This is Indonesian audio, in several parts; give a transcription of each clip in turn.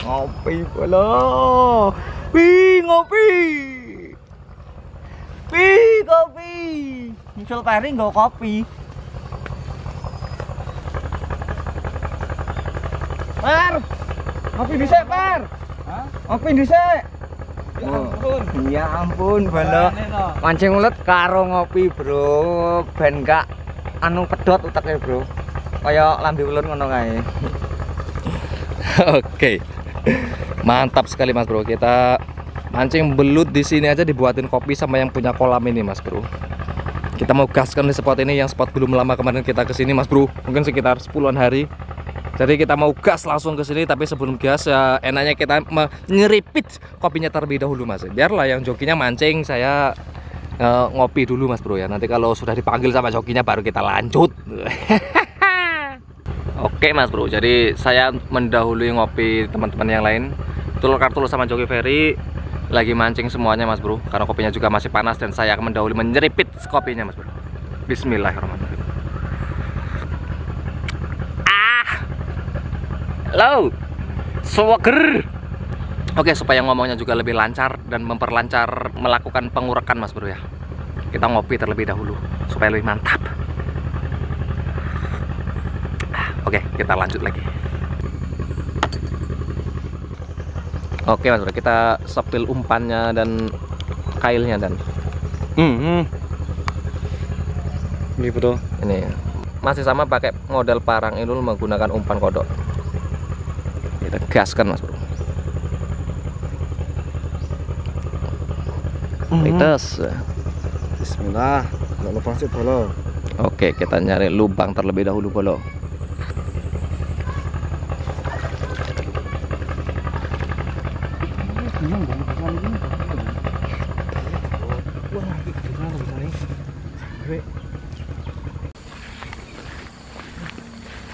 Ngopi pula. Ngopi. Kopi. Nyusul Peri nggo kopi. Per. Ngopi dhisik, Per. Hah? Ngopi dhisik. Ya ampun, bala mancing ulet karo ngopi, Bro. Ben gak anu pedot uteke, Bro. Kaya lambe ulun ngono kae. Oke. Mantap sekali Mas Bro. Kita mancing belut di sini aja dibuatin kopi sama yang punya kolam ini, Mas Bro. Kita mau gaskan di spot ini, yang spot belum lama kemarin kita kesini, Mas Bro. Mungkin sekitar 10-an hari. Jadi kita mau gas langsung ke sini, tapi sebelum gas ya enaknya kita menyeripit kopinya terlebih dahulu, Mas. Biarlah yang jokinya mancing, saya ngopi dulu, Mas Bro ya. Nanti kalau sudah dipanggil sama jokinya baru kita lanjut. Oke, Mas Bro. Jadi saya mendahului ngopi teman-teman yang lain. Tulur Kartul sama Joki Ferry lagi mancing semuanya, Mas Bro. Karena kopinya juga masih panas dan saya akan mendahului menyeripit kopinya, Mas Bro. Bismillahirrahmanirrahim. Halo, Swager. Oke, supaya ngomongnya juga lebih lancar dan memperlancar melakukan pengurekan, Mas Bro ya. Kita ngopi terlebih dahulu supaya lebih mantap. Oke, kita lanjut lagi. Oke, Mas Bro, kita sepil umpannya dan kailnya dan ini Bro. Ini masih sama pakai model parang ini, menggunakan umpan kodok. Kita gaskan, Mas Bro. Lites. Bismillah. Nggak lupa sih bolo. Oke, kita nyari lubang terlebih dahulu, bolo.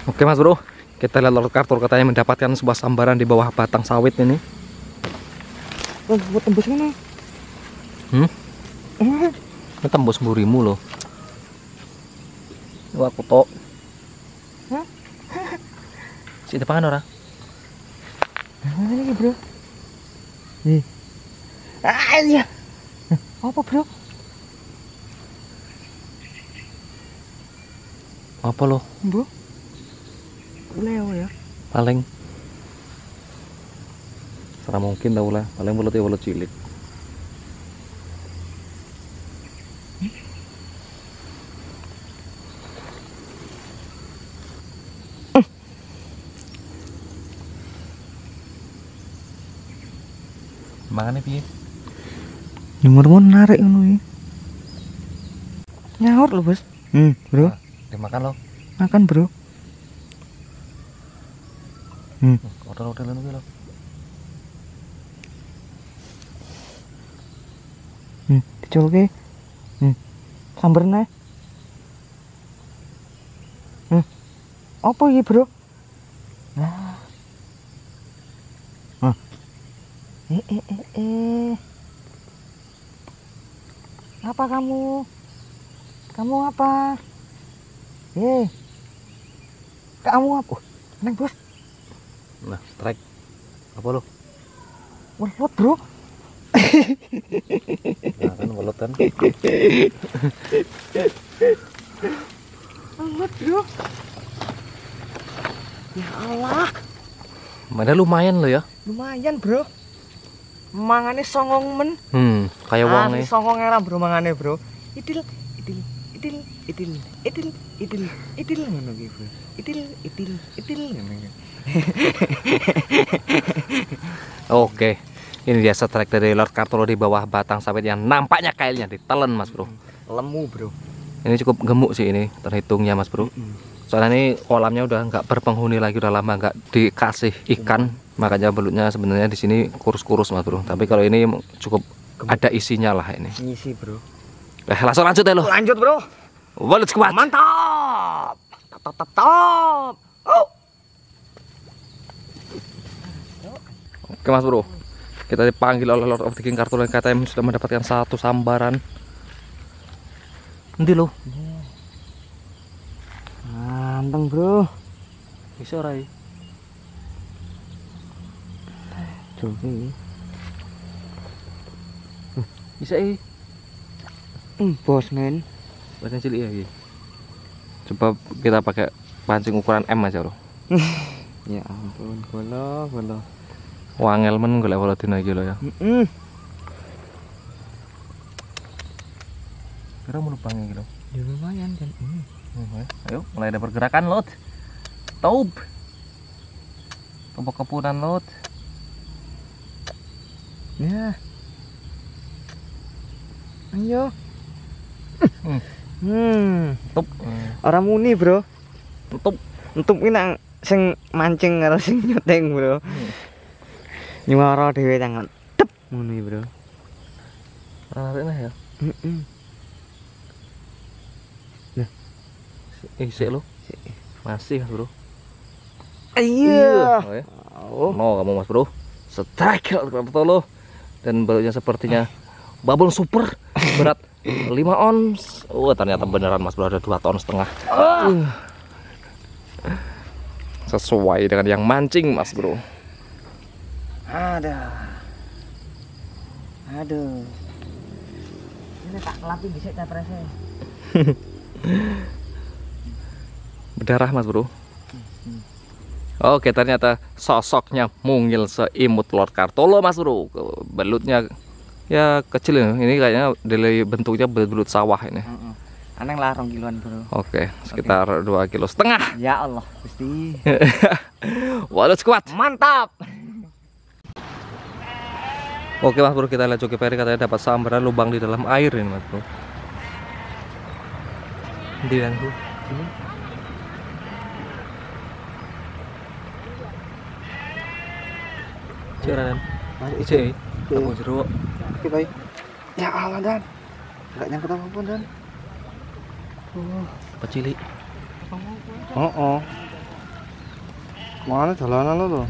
Oke, Mas Bro. Kita lihat Lord Kartul katanya mendapatkan sebuah sambaran di bawah batang sawit ini. Buat tembus mana? Ini tembus burimu loh. Wah, aku tok. Si depan orang. Mana lagi, Bro? Nih. Iya. Apa, Bro? Apa lo? Bro? Leo ya? Paling serah mungkin tau lah, paling mulutnya mulut cilik. Mangannya piye? Nyumur-nyumur narik ngono iki. Nyaur lho, Bos. Bro. Dimakan lo. Makan, Bro. Udah nunggu lo. Dicolke. Samberne. Apa iki, Bro? Nah. Apa kamu? Kamu apa? Kamu apa? Neng, Bos. Nah, strike. Apa lo? Welut, Bro. Nah, kan welut kan. Welut, Bro. Ya Allah. Mana lumayan lo ya? Lumayan, Bro. Mangane songong men. Kayak wong nih. Songong era, Bro, mangane, Bro. Idil ngono iki, Bro. Idil ngono. Oke. Ini dia strike dari Lord Kartul di bawah batang sawit yang nampaknya kailnya ditelen, Mas Bro. Lemu, Bro. Ini cukup gemuk sih ini terhitungnya, Mas Bro. Soalnya ini kolamnya udah nggak berpenghuni lagi, udah lama nggak dikasih ikan, makanya belutnya sebenarnya di sini kurus-kurus, Mas Bro. Tapi kalau ini cukup ada isinya lah ini. Ngisi, Bro. Langsung lanjut ya lo. Lanjut, Bro. Let's go. Mantap. Top. Oh. Oke, Mas Bro. Kita dipanggil oleh Lord of the King Kartul yang katanya sudah mendapatkan satu sambaran. Nanti lo. Manteng, Bro. Bisa ora iki? Coba. Bisa iki. Bos men. Pancing cilik ya iki. Coba kita pakai pancing ukuran M aja, Bro. Ya ampun, bola. Wangel men golek bola dina iki lho ya. Kira mau lubang iki lho. Ya lumayan kan. Ayo, mulai ada pergerakan, Lot. Taub. Tombok kepunan, Lot. Ya. Ayo. Tup. Ora muni, Bro. Tup. Entuk ki nang sing mancing karo sing nyoteng, Bro. Nyuara dhewe tangan. Tep ngono iki, Bro. Nariknya ya. Heeh. Sik lo. Masih, Mas Bro. Iya. Oh. No, kamu Mas Bro. Strike betul lo. Dan balutnya sepertinya babon super berat 5 ons. Oh, ternyata beneran Mas Bro ada 2,5 ton. Sesuai dengan yang mancing Mas Bro. Aduh. Ini tak kelapi dhisik ta prese. Berdarah Mas Bro. Oke, ternyata sosoknya mungil seimut Lord Kartolo Mas Bro. Belutnya ya kecil ya. Ini kayaknya dari bentuknya belut sawah ini. Aneh lah 2 kiloan, Bro. Oke, sekitar 2,5 kilo. Ya Allah, Gusti. Walut kuat. Mantap. Oke Mas Bro, kita lihat Joki Ferry katanya dapat sambaran lubang di dalam air ini Mas Bro. Di kan Bro. Ini. Ceran. Ije. Aku jeruk. Oke, baik. Ya Allah, Dan. Enggak nyangkut apa-apa, Dan. Pecilik. Mana jalanan lo tuh?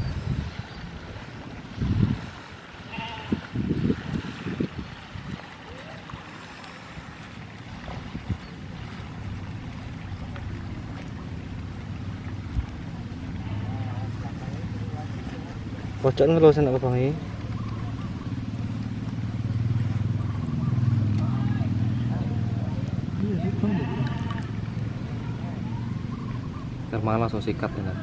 Pocok ngelos anak kebangi. Termalah so sikat ya.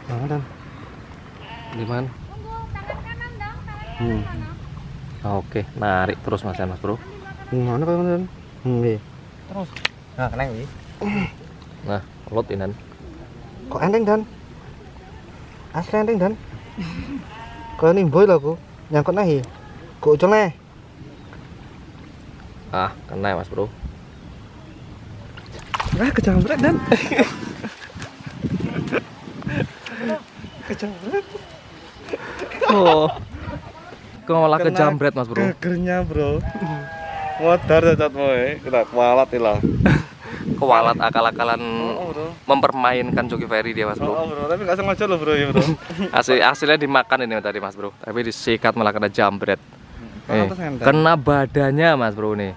Mana, Dan? Di mana? Tangan kanan dong, tangan kanan. Oke, narik terus Mas Bro. Mana kau, Dan? Nggih. Terus. Nah, kena iki. Nah, lot inan. Kok enteng, Dan? Asli enteng, Dan. Kau nimboy lho aku. Nyangkut nahi. Kok ujung nih? Ah, kena Mas Bro. Kejambret, Dan. Kejambret. Oh. Kok malah kejambret Mas Bro. Gegernya, Bro. Modar cacatmu kena kualat lah. Kewalat akal-akalan Bro. mempermainkan Joki Ferry dia Mas Bro. Bro, tapi enggak sengaja loh, Bro, ya, Bro. Hasilnya dimakan ini tadi Mas Bro. Tapi disikat malah kena jambret. Kena badannya Mas Bro nih.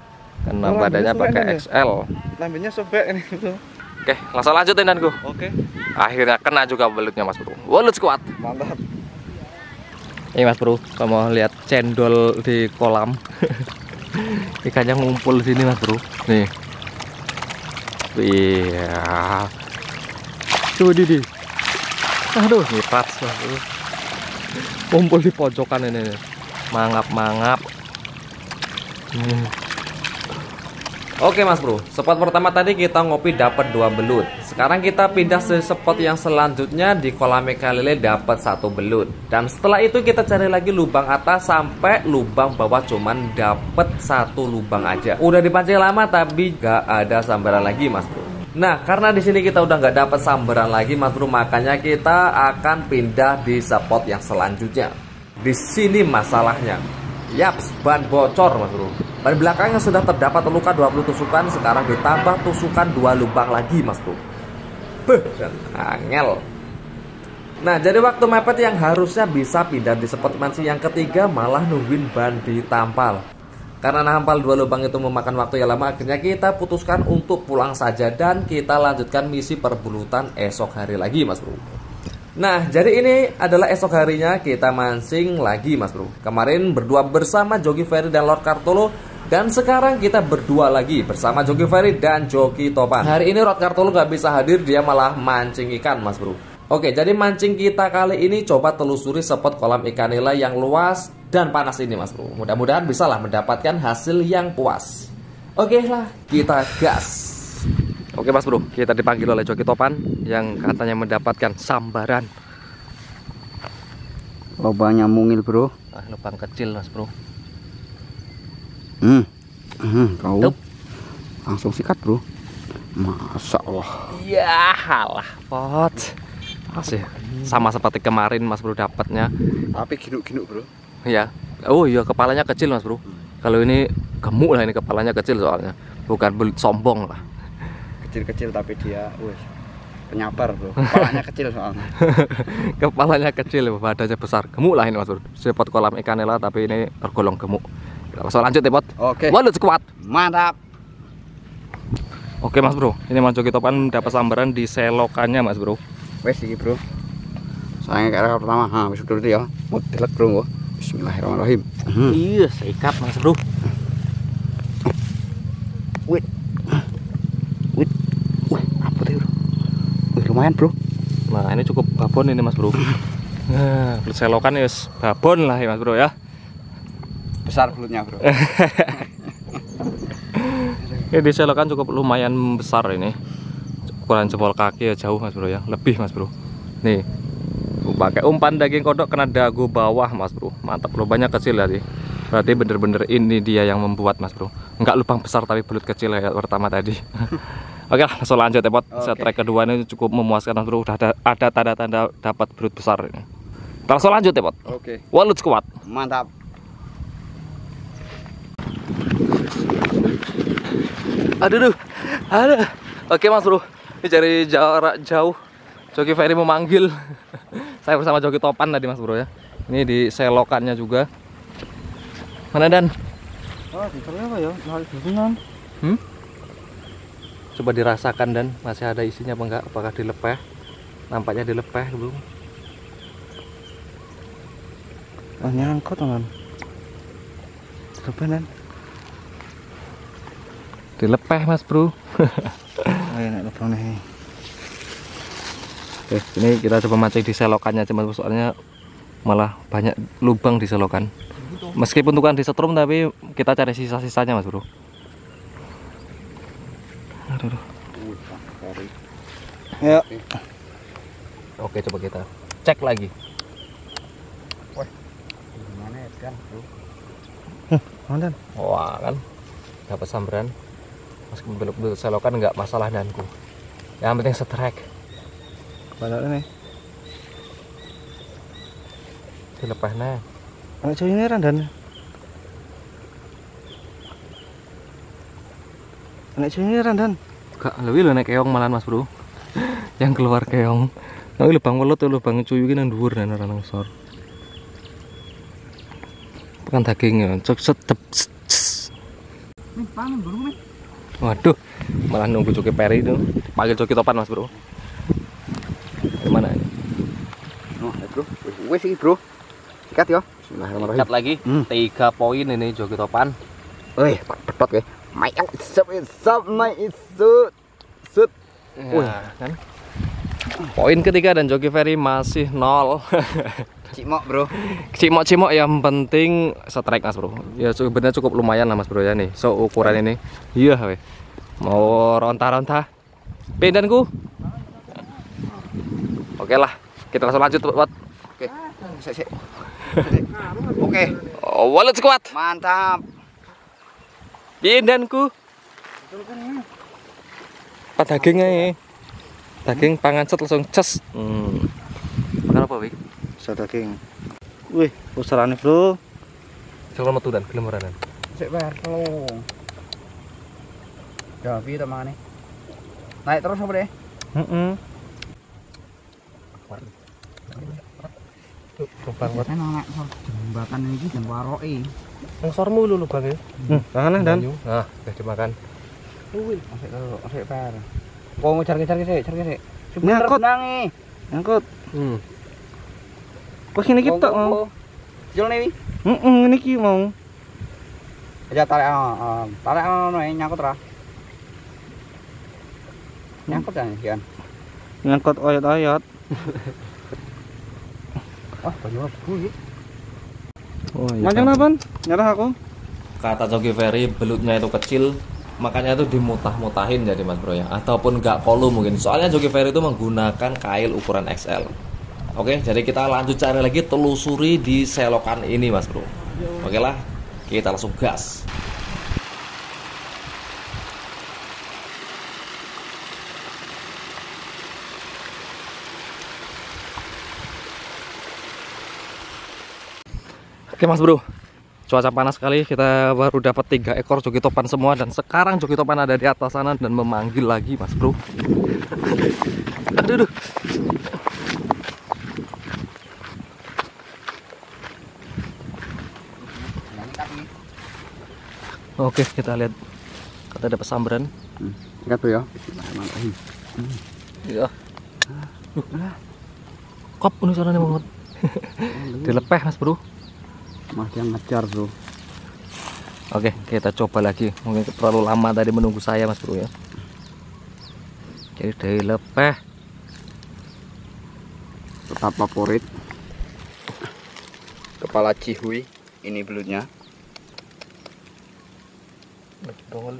Kena badannya pakai XL. Lambenya sobek ini, Bro. Oke, langsung lanjutin danku. Oke. Akhirnya kena juga belutnya Mas Bro. Walut kuat. Mantap. Ini Mas Bro, kamu lihat cendol di kolam. Ikannya ngumpul di sini Mas Bro. Nih. Iya. Coba di. Aduh, ngipas Mas Bro. Kumpul di pojokan ini nih. Mangap-mangap. Oke Mas Bro, spot pertama tadi kita ngopi dapat 2 belut. Sekarang kita pindah ke spot yang selanjutnya di kolam ikan lele dapat 1 belut. Dan setelah itu kita cari lagi lubang atas sampai lubang bawah cuman dapat 1 lubang aja. Udah dipancing lama tapi gak ada sambaran lagi Mas Bro. Nah, karena di sini kita udah nggak dapat sambaran lagi Mas Bro, makanya kita akan pindah di spot yang selanjutnya. Di sini masalahnya. Yaps, ban bocor Mas Bro. Ban belakangnya sudah terdapat luka 20 tusukan, sekarang ditambah tusukan 2 lubang lagi Mas Bro. Angel. Nah, jadi waktu mepet yang harusnya bisa pindah di spot mancing yang ketiga malah nungguin ban ditampal. Karena nampal 2 lubang itu memakan waktu yang lama, akhirnya kita putuskan untuk pulang saja dan kita lanjutkan misi perbulutan esok hari lagi, Mas Bro. Nah, jadi ini adalah esok harinya kita mancing lagi, Mas Bro. Kemarin berdua bersama Joki Ferry dan Lord Kartolo, dan sekarang kita berdua lagi bersama Joki Ferry dan Joki Topan. Hari ini Lord Kartolo nggak bisa hadir, dia malah mancing ikan, Mas Bro. Oke, jadi mancing kita kali ini coba telusuri spot kolam ikan nila yang luas dan panas ini, Mas Bro. Mudah-mudahan bisalah mendapatkan hasil yang puas. Oke lah, kita gas. Oke, Mas Bro, kita dipanggil oleh Joki Topan yang katanya mendapatkan sambaran. Lubangnya mungil, Bro. Lubang kecil, Mas Bro. Kau langsung sikat, Bro. Masya Allah. Ya, halah pot. Asih, sama seperti kemarin Mas Bro dapatnya. Tapi ginuk-ginuk, Bro. Ya. Oh iya, kepalanya kecil, Mas Bro. Kalau ini gemuk lah, ini kepalanya kecil soalnya. Bukan belut sombong lah. Kecil-kecil tapi dia penyabar, Bro. Kepalanya kecil soalnya. Kepalanya kecil, badannya besar. Gemuk lah ini, Mas Bro. Spot kolam ikan nila tapi ini tergolong gemuk. Kita langsung lanjut ya, Pot. Oke. Walut kuat. Mantap. Oke, Mas Bro. Ini Mas Joki Topan dapat sambaran di selokannya, Mas Bro. Wes iki, Bro. Sayangnya kayak pertama. Wis dulu ya. Mau delek, Bro. Bismillahirrahmanirrahim. Iya, seikat, Mas Bro. Wait. Wih, apa tuh, Bro? Wih, lumayan, Bro. Nah, ini cukup babon ini, Mas Bro. Nah, belut selokan ya babon lah ya, Mas Bro ya. Besar belutnya, Bro. Ini di selokan cukup lumayan besar ini. Ukuran jempol kaki ya jauh, Mas Bro ya. Lebih, Mas Bro. Nih. Pakai umpan daging kodok kena dagu bawah, Mas Bro. Mantap, lubangnya kecil tadi. Berarti bener-bener ini dia yang membuat, Mas Bro. Enggak lubang besar tapi belut kecil kayak pertama tadi. Oke, langsung lanjut ya, Pot. Strike kedua ini cukup memuaskan, Mas Bro. Udah ada tanda-tanda dapat belut besar ini. Kita langsung lanjut ya, Pot. Oke. Walut kuat. Mantap. Aduh. Oke, Mas Bro. Ini dari jarak jauh Joki Ferry memanggil. Saya bersama Joki Topan tadi, Mas Bro ya. Ini di selokannya juga. Mana Dan? Oh, di apa ya? Nah, Coba dirasakan Dan, masih ada isinya apa enggak? Apakah dilepeh? Nampaknya dilepeh belum. Oh, nyangkut, teman. Dilepeh, Dan. Dilepeh, Mas Bro. Ayo nek lubang nih. Oke, ini kita coba mancing di selokannya, Mas Bro. Soalnya malah banyak lubang di selokan. Meskipun bukan di setrum tapi kita cari sisa-sisanya, Mas Bro. Aduh. Ya. Oke, coba kita cek lagi. Wah. Gimana ya, Dan, Bro? Mana? Wah, kan dapat sambaran. Meskipun belum selokan nggak masalah Danku. Yang penting strike. Padahal ini. Dilepeh nih. Anak cowok ini Dan. Anak cowok ini Dan. Gak lebih lo naik keong malah, Mas Bro. Yang keluar keong. Nah, lubang welut tuh lubang cuy iki nang dhuwur dan ora nang sor. Pekan dagingnya cek sedep. Nih, panen dulu nih. Waduh, malah nunggu Joki Ferry itu. Panggil Joki Topan, Mas Bro. Gimana ini? Oh, Bro. Wes iki, Bro. Sikat ya. Bismillahirrahmanirrahim. Ikat lagi. 3 poin ini Joki Topan. Wih, pedot ya. My isap, my isut. Sut. Ya, kan? Poin ketiga dan Joki Ferry masih 0. Cimok, Bro. Cimok-cimok yang penting strike, Mas Bro. Ya sebenarnya cukup lumayan lah, Mas Bro ya nih. So ukuran ini. Iya, we. Mau ronta-ronta. Pindanku. Oke lah, kita langsung lanjut, Buat. Oke. Sik. Oke. Oh, walut kuat. Mantap. Pindanku. Pak daging ae. Daging pangan set langsung ces. Makan apa, Wik? Daging. Wih, usarane, Bro. Coba metu dan gelem ora Dan. Sik bar, lo. Ya, piye ta mangane? Naik terus apa deh? Lubang buat Kan anak jembatan ini dan waroke. ngsormu lu lubangnya. Mana dan? Nah, udah dimakan. Asik per. Kok ngejar-ngejar sik. Nyangkut nangi. Nyangkut. Wah ini kita mau. Jol nih. Ini ki mau. Aja tarik nyangkut ra. Nyangkut kan Kian. Nyangkut oyot-oyot. Wah, banyak bu ya. Oh, iya. Mancing apaan? Nyerah aku. Kata Jogi Ferry belutnya itu kecil, makanya itu dimutah-mutahin jadi Mas Bro ya, ataupun nggak kolu mungkin. Soalnya Jogi Ferry itu menggunakan kail ukuran XL. Oke, jadi kita lanjut cari lagi, telusuri di selokan ini Mas Bro. Oke lah, kita langsung gas. Oke Mas Bro, cuaca panas sekali, kita baru dapat 3 ekor jogi topan semua, dan sekarang jogi topan ada di atas sana dan memanggil lagi Mas Bro. Aduh. Oke, kita lihat. Kata ada pesambaran. Enggak tuh ya. Iya. Kop ini caranya banget. Dilepeh Mas Bro. Masih yang ngejar bro. Oke, kita coba lagi. Mungkin terlalu lama tadi menunggu saya Mas Bro ya. Jadi dari lepeh. Tetap favorit. Kepala cihui. Ini belutnya. Tuh,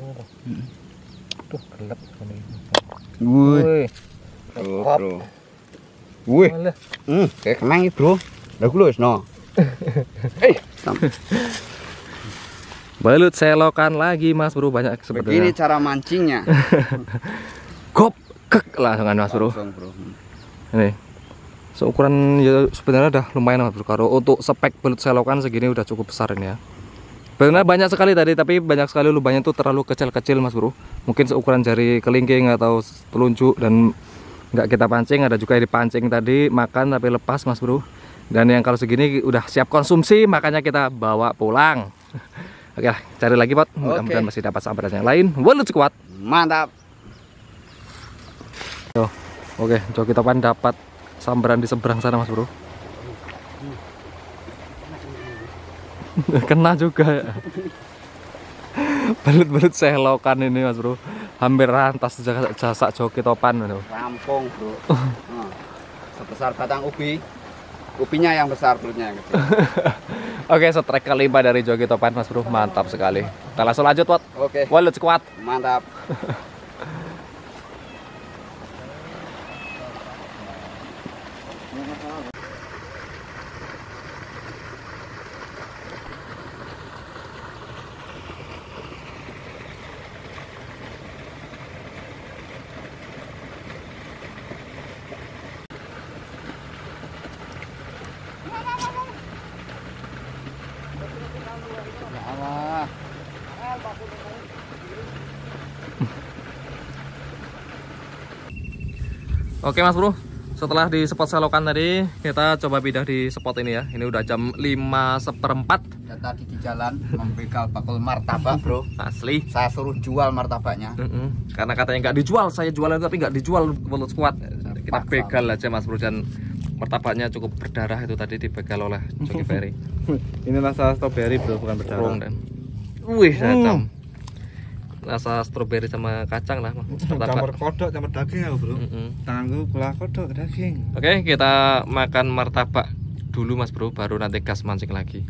gelap. Wih. Bro. Wih. Kayak kemang bro. Lagu lu no. Balut selokan lagi Mas Bro, banyak sebenarnya. Begini cara mancingnya. Gop kek langsungan Mas Bro. Langsung, bro. Ini seukuran ya sebenarnya udah lumayan Mas Bro. Kalau untuk spek belut selokan segini udah cukup besar ini ya. Benar banyak sekali tadi, tapi banyak sekali lubangnya tuh terlalu kecil-kecil Mas Bro. Mungkin seukuran jari kelingking atau telunjuk, dan nggak kita pancing. Ada juga yang dipancing tadi, makan tapi lepas Mas Bro. Dan yang kalau segini udah siap konsumsi, makanya kita bawa pulang. Oke lah, cari lagi Pot. Mudah-mudahan masih dapat sambaran yang lain. Walut kuat. Mantap. Oke, joki topan dapat sambaran di seberang sana Mas Bro. Kena juga ya. Balut-balut selokan ini Mas Bro. Hampir rantas jasa joki topan. Rampung bro. Sebesar batang ubi. Ubinya yang besar, belutnya yang kecil. Oke, strike kelima dari joki topan Mas Bro. Mantap sekali. Kita langsung lanjut Pot. Oke. Walut kuat. Mantap. Oke Mas Bro, setelah di spot selokan tadi, kita coba pindah di spot ini ya. Ini udah jam 5:15. Dan tadi di jalan membegal bakul martabak bro. Asli. Saya suruh jual martabaknya. Karena katanya nggak dijual, saya jualan tapi nggak dijual Walut Squad. Kita begal aja Mas Bro, dan martabaknya cukup berdarah itu tadi dibegal oleh Joki Ferry. Ini rasa strawberry bro, bukan berdarah. Dan wih, macam rasa stroberi sama kacang lah. Campur kodok, campur daging ya bro. Tanganku kulah kodok daging. Oke, kita makan martabak dulu Mas Bro, baru nanti gas mancing lagi.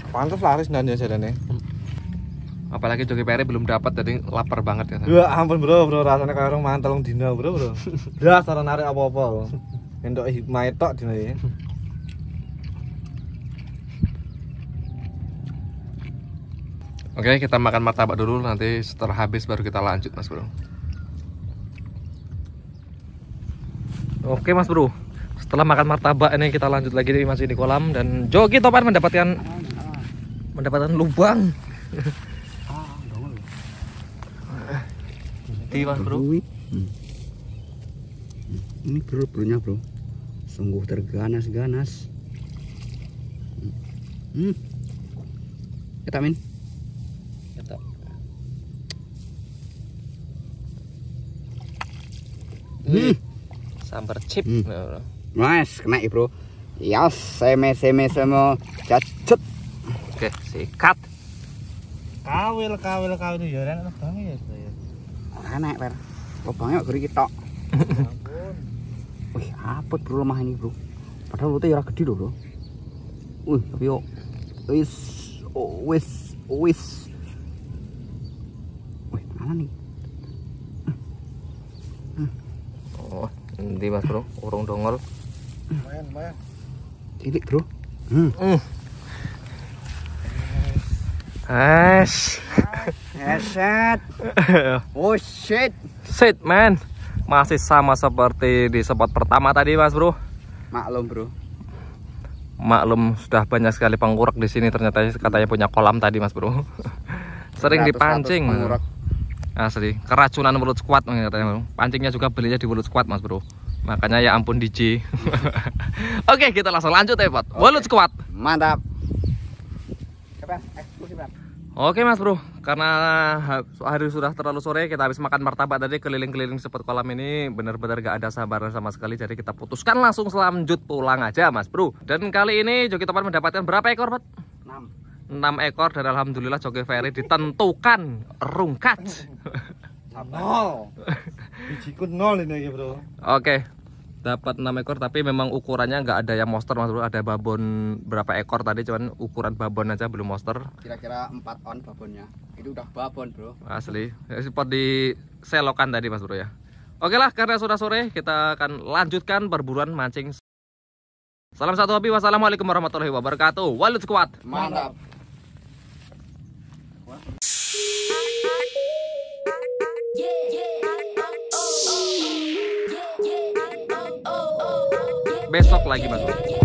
Pantas laris dan jalannya. Apalagi Joki Ferry belum dapat, jadi lapar banget ya. Ya ampun bro, rasanya kayak orang mantel dino bro. Dah cara narik apa-apa. Endok hikmah tok dino ya. Oke, kita makan martabak dulu, nanti setelah habis baru kita lanjut Mas Bro. Oke Mas Bro, setelah makan martabak ini kita lanjut lagi masih di kolam, dan Joki topan mendapatkan lubang. gede mas bro. Ini bro-bronya bro, sungguh terganas-ganas. Kita min. Sambar chip. Mas, kena ya bro. Ya, seme semua cacut. Oke, sikat. Kawil itu ya enak banget ya. Enak, Per. Lubangnya gede kita. Wih, apa bro lemah ini bro? Padahal lutnya ya gede loh bro. Wih, tapi yo, wis. Wih, mana nih? Oh, nanti mas bro, urung dongol. Lumayan. Cilik bro. Headset. Oh shit. Shit man. Masih sama seperti di spot pertama tadi mas bro. Maklum bro. Maklum sudah banyak sekali pengurek di sini, ternyata katanya punya kolam tadi mas bro. Sering dipancing. Asli, keracunan World Squad katanya. Pancingnya juga belinya di World Squad mas bro. Makanya ya ampun DJ. Oke, kita langsung lanjut ya Pot. World Squad. Mantap. Eksklusif. Oke mas bro, karena hari sudah terlalu sore, kita habis makan martabak tadi keliling-keliling spot kolam ini benar-benar gak ada sabaran sama sekali. Jadi kita putuskan langsung lanjut pulang aja mas bro. Dan kali ini Joki Topan mendapatkan berapa ekor Pot? 6 ekor dan alhamdulillah Joki Ferry ditentukan rungkat. 0. Bijiku 0 ini bro. Oke, dapat 6 ekor tapi memang ukurannya nggak ada yang monster mas bro. Ada babon berapa ekor tadi, cuman ukuran babon aja belum monster. Kira-kira 4 on babonnya. Itu udah babon bro. Asli, spot di selokan tadi mas bro ya. Oke lah, karena sudah sore kita akan lanjutkan perburuan mancing. Salam satu hobi, wassalamualaikum warahmatullahi wabarakatuh. World Squad. Mantap. Besok lagi mas bro.